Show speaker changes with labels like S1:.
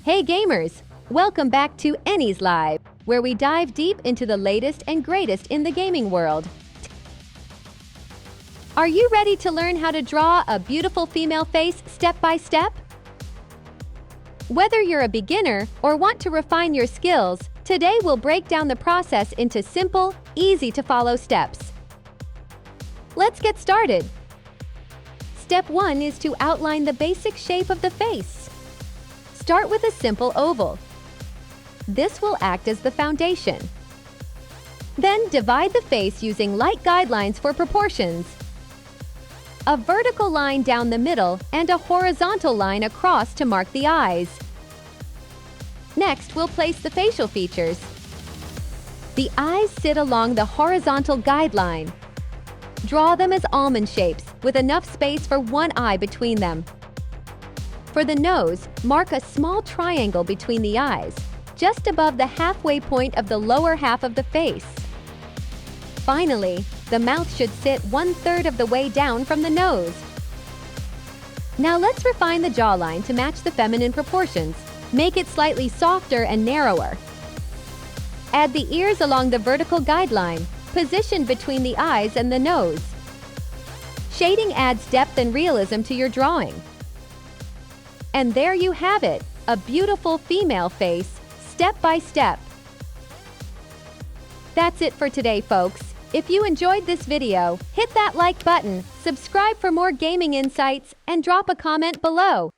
S1: Hey gamers! Welcome back to Any's Live, where we dive deep into the latest and greatest in the gaming world. Are you ready to learn how to draw a beautiful female face step by step? Whether you're a beginner or want to refine your skills, today we'll break down the process into simple, easy-to-follow steps. Let's get started. Step 1 is to outline the basic shape of the face. Start with a simple oval. This will act as the foundation. Then divide the face using light guidelines for proportions. A vertical line down the middle and a horizontal line across to mark the eyes. Next, we'll place the facial features. The eyes sit along the horizontal guideline. Draw them as almond shapes, with enough space for one eye between them. For the nose, mark a small triangle between the eyes, just above the halfway point of the lower half of the face. Finally, the mouth should sit 1/3 of the way down from the nose. Now let's refine the jawline to match the feminine proportions. Make it slightly softer and narrower. Add the ears along the vertical guideline, positioned between the eyes and the nose. Shading adds depth and realism to your drawing. And there you have it, a beautiful female face, step by step. That's it for today, folks. If you enjoyed this video, hit that like button, subscribe for more gaming insights, and drop a comment below.